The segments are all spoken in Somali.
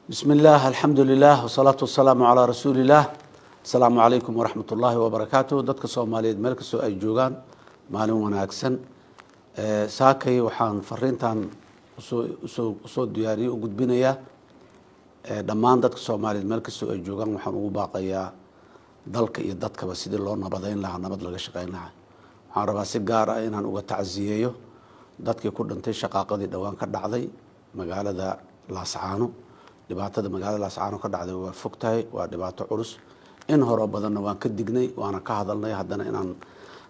بسم الله الحمد لله والصلاة والسلام على رسول الله. السلام عليكم ورحمة الله وبركاته. dadka Soomaaliyeed meel kastoo ay joogaan maalin wanaagsan. Saakay waxaan fariintan soo diyaariyay u gudbinayaa dhammaan dadka Soomaaliyeed meel kastoo ay joogaan waxaan ugu baaqayaa dalka iyo dadkaba sidii loo nabadeyn lahaa nabad laga shaqeyn lahaa. Waxaan rabaa si gaar ah inaan uga tacsiyeeyo dadkii ku dhintay shaqaaqadii dhawaan ka dhacday magaalada Laascaano. dhibaatada magaalada Laascaano ka dhacday waa fogtahay, waa dhibaato culus. in hore badanna waan ka dignay, waana ka hadalnay, haddana inaan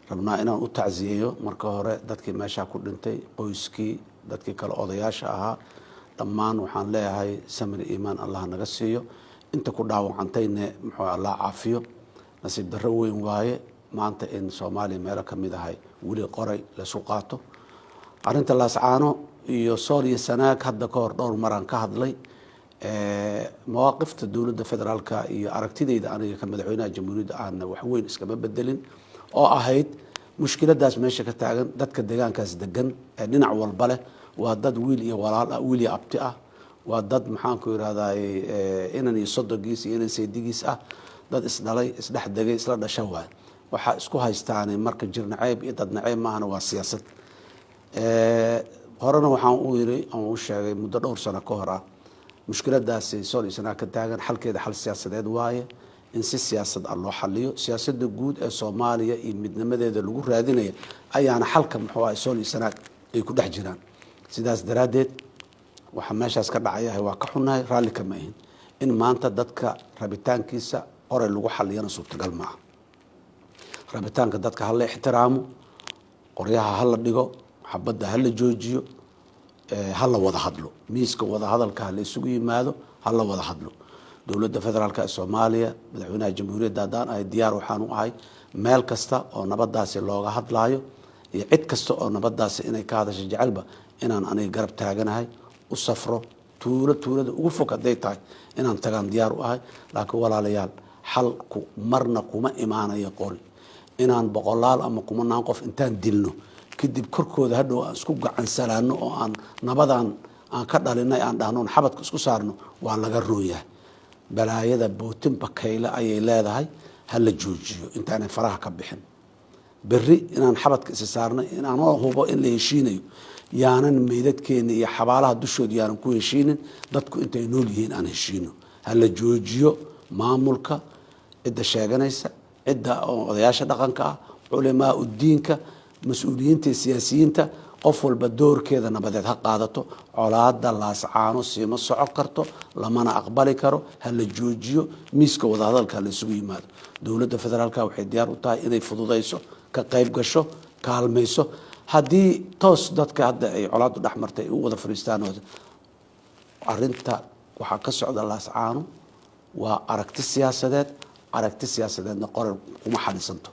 rabnaa inaan u tacsiyeeyo marka hore dadkii meesha ku dhintay, qoyskii, dadkii kale odayaasha ahaa, dhammaan waxaan leeyahay samir iimaan Allah naga siiyo. inta ku dhaawacantayna muxuu Allah caafiyo. nasiib darro weyn waaye maanta in Soomaaliya meel ka mid ahay wali qoray la soo qaato. arinta Laascaano iyo Sool iyo Sanaag hadda ka hor dhowr maraan ka hadlay. مواقفta dawladda federaalka iyo aragtidayda aniga ka madaxweynaha jamhuuriyadda aan wax weyn iskama bedelin oo ahayd mushkiladaas meesha ka taagan dadka deegaankaas degan ee dhinac walba leh waa dad wiil iyo walaal ah, wiil iyo abti ah, waa dad maxaan ku yiraahdaa inan iyo sodogiis iyo inan saydigiis ah, dad isdhalay isdhex degay isla dhashay waay. waxa isku haystaan marka jirnacayb iyo dad nacayb maahana waa siyaasad. horena waxaan u yiri aan u sheegay muddo dhowr sano ka hor ah mushkiladaasi Sool iyo Sanaag ka taagan xalkeeda xal siyaasadeed waaye in si siyaasad ah loo xaliyo. siyaasadda guud ee Soomaaliya iyo midnimadeeda lagu raadinayo ayaana xalka muxuu ahaa Sool iyo Sanaag ay ku dhex jiraan. sidaas daraadeed waxa meeshaas ka dhacaya waa ka xunahay, raalli kama ahin in maanta dadka rabitaankiisa qoray lagu xaliyana suurtagal maaha. rabitaanka dadka ha la ixtiraamo, qoryaha ha la dhigo, xabadda ha la joojiyo, ha la wada hadlo. miiska wada hadalka la isugu yimaado, ha la wada hadlo. dawladda federaalka ee Soomaaliya madaxweynaha jamhuuriyadda haddaan ay diyaar waxaan u ahay meel kasta oo nabadaasi looga hadlaayo iyo cid kasta oo nabadaasi inay ka hadasho jecelba inaan aniga garab taaganahay, u safro tuulada ugu fog hadday tahay inaan tagaan diyaar u ahay. laakiin walaalayaal xalku marna kuma imaanayo qori inaan boqolaal ama kumanaan qof intaan dilno kadib korkooda hadhow aan isku gacan salaano oo aan nabadan aan ka dhalinay aan dhahno xabadka isku saarno waa laga rooyahay. balaayada bootin bakayle ayay leedahay, ha la joojiyo intaanay faraha ka bixin. berri inaan xabadka isa saarnay inaan hubo in la heshiinayo yaanan meydadkeena iyo xabaalaha dushooda yaanan ku heshiinin, dadku intay nool yihiin aan heshiino. ha la joojiyo maamulka cidda sheeganaysa, cidda odayaasha dhaqanka ah, culamaa udiinka, mas-uuliyiinta siyaasiyiinta, qof walba doorkeeda nabadeed ha qaadato. colaada Laascaano siima socon karto, lamana aqbali karo. ha la joojiyo, miiska wada hadalka la isugu yimaado. dawladda federaalka waxay diyaar u tahay inay fududayso, ka qayb gasho, kaalmayso. haddii toos dadka hadda ay colaadu dhex martay u wada fariistaan arinta waxaa ka socda Laascaano waa aragti siyaasadeedna qoran kuma xalisanto.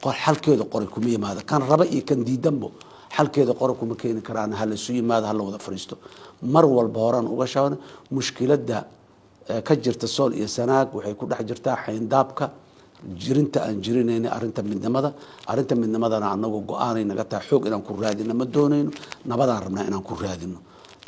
xalkeeda qoray kuma yimaado, kan raba iyo kan diidanbo xalkeeda qoray kuma keeni karaan. ha la isu yimaado, ha la wada fariisto. mar walba horaan uga shaabana mushkiladda ka jirta Sool iyo Sanaag waxay ku dhex jirtaa xayndaabka jirinta aan jirinayna arinta midnimadana anagu go'aanay naga tahay xoog inaan ku raadino ma doonayno, nabadaan rabnaa inaan ku raadino.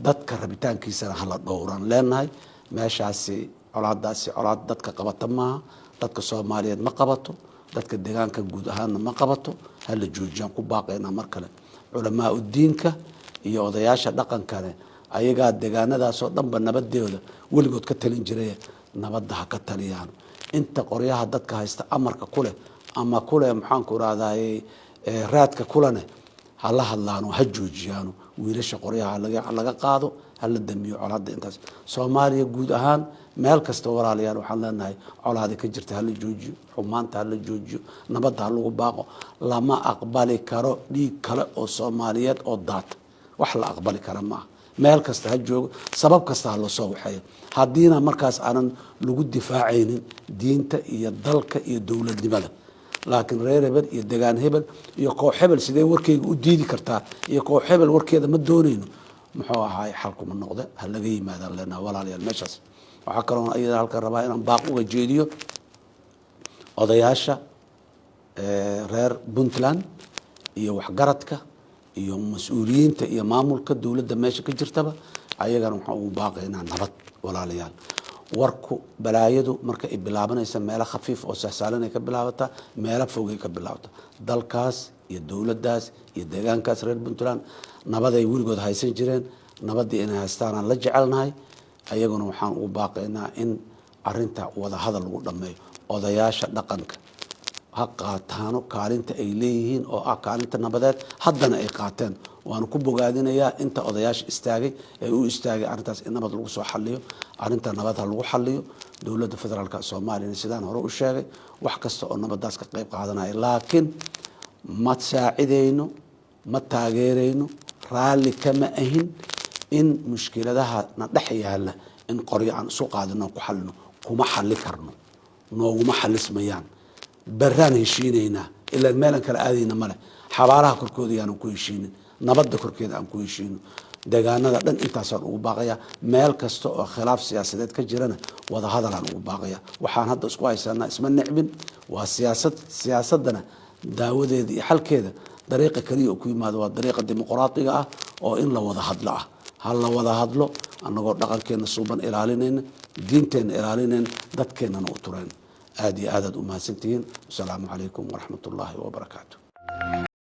dadka rabitaankiisana hala dhowraan leenahay. meeshaasi colaadaasi colaad dadka qabata maaha, dadka Soomaaliyeed ma qabato, dadka deegaanka guud ahaanna ma qabato. ha la joojiyaan ku baaqaynaa mar kale culamaa udiinka iyo odayaasha dhaqankane ayagaa deegaanadaasoo dhanba nabadeeda weligood ka talin jiray, nabadda ha ka taliyaan. inta qoryaha dadka haysta amarka kuleh ama kuleh maxaan ku raadayay raadka kulane ha la hadlaano, ha joojiyaano. wiilasha qoryaha laga qaado, ha la damiyo colaadda. intaas Soomaaliya guud ahaan meel kasta walaalayaal waxaan leenahay colaadi ka jirta ha la joojiyo, xumaanta ha la joojiyo, nabadda ha lagu baaqo. lama aqbali karo dhiig kale oo Soomaaliyeed oo daata, wax la aqbali kara maaha. meel kasta ha joogo, sabab kasta ha loo soo waxeeyo. haddiina markaas aanan lagu difaacaynin diinta iyo dalka iyo dowladnimada. laakiin reer hebel iyo degaan hebel iyo koox hebel sidee warkeyga u diidi kartaa iyo koox hebel warkeeda ma doonayno, muxuu ahaay xalkuma noqde. ha laga yimaadaan leenaha walaalayaal meeshaas. waxaa kaloo ayada halkan rabaa inaan baaq uga jeediyo odayaasha reer Puntland iyo waxgaradka iyo mas-uuliyiinta iyo maamulka dawladda meesha ka jirtaba ayagana waxaan ugu baaqaynaa nabad walaalayaal warku balaayadu marka ay bilaabanaysa meelo khafiif oo sahsaalan ay ka bilaabataa meelo fog ay ka bilaabataa dalkaas iyo dowladdaas iyo deegaankaas reer puntland nabaday weligood haysan jireen nabadii inay haystaan aan la jecelnahay ayaguna waxaan ugu baaqaynaa in arinta wada hadal lagu dhameeyo odayaasha dhaqanka ha qaataano kaalinta ay leeyihiin oo ah kaalinta nabadeed haddana ay qaateen waana ku bogaadinayaa inta odayaasha istaagay ee u istaagay arintaas in nabad lagu soo xaliyo arinta nabad ha lagu xaliyo dowladda federaalka Soomaaliya sidaan hore u sheegay wax kasta oo nabadaas ka qayb qaadanaya laakiin ma saacideyno ma taageereyno raali kama ahin in mushkiladaha na dhex yaala in qoryo aan isu qaadino ku xalino kuma xalli karno nooguma xalismayaan baraan heshiinayna ilaa meelan kala aadayna male xabaalaha korkooda yaan ku heshiinin nabadda korkeeda aan ku heshiino deegaanada dhan intaasaan ugu baaqaya meel kasta oo khilaaf siyaasadeed ka jirana wada hadal aan ugu baaqaya waxaan hadda isku haysanaa isma nicbin waa siyaasadana daawadeeda iyo xalkeeda dariiqa kaliya oo ku yimaado waa dariiqa dimuqraadiga ah oo in la wada hadlo ah hal la wada hadlo annagoo dhaqankeena suuban ilaalinayna diinteena ilaalinayna dadkeenana u turayna aad iyo aad u mahadsantihiin asalaamu calaykum waraxmatullaahi wabarakaatu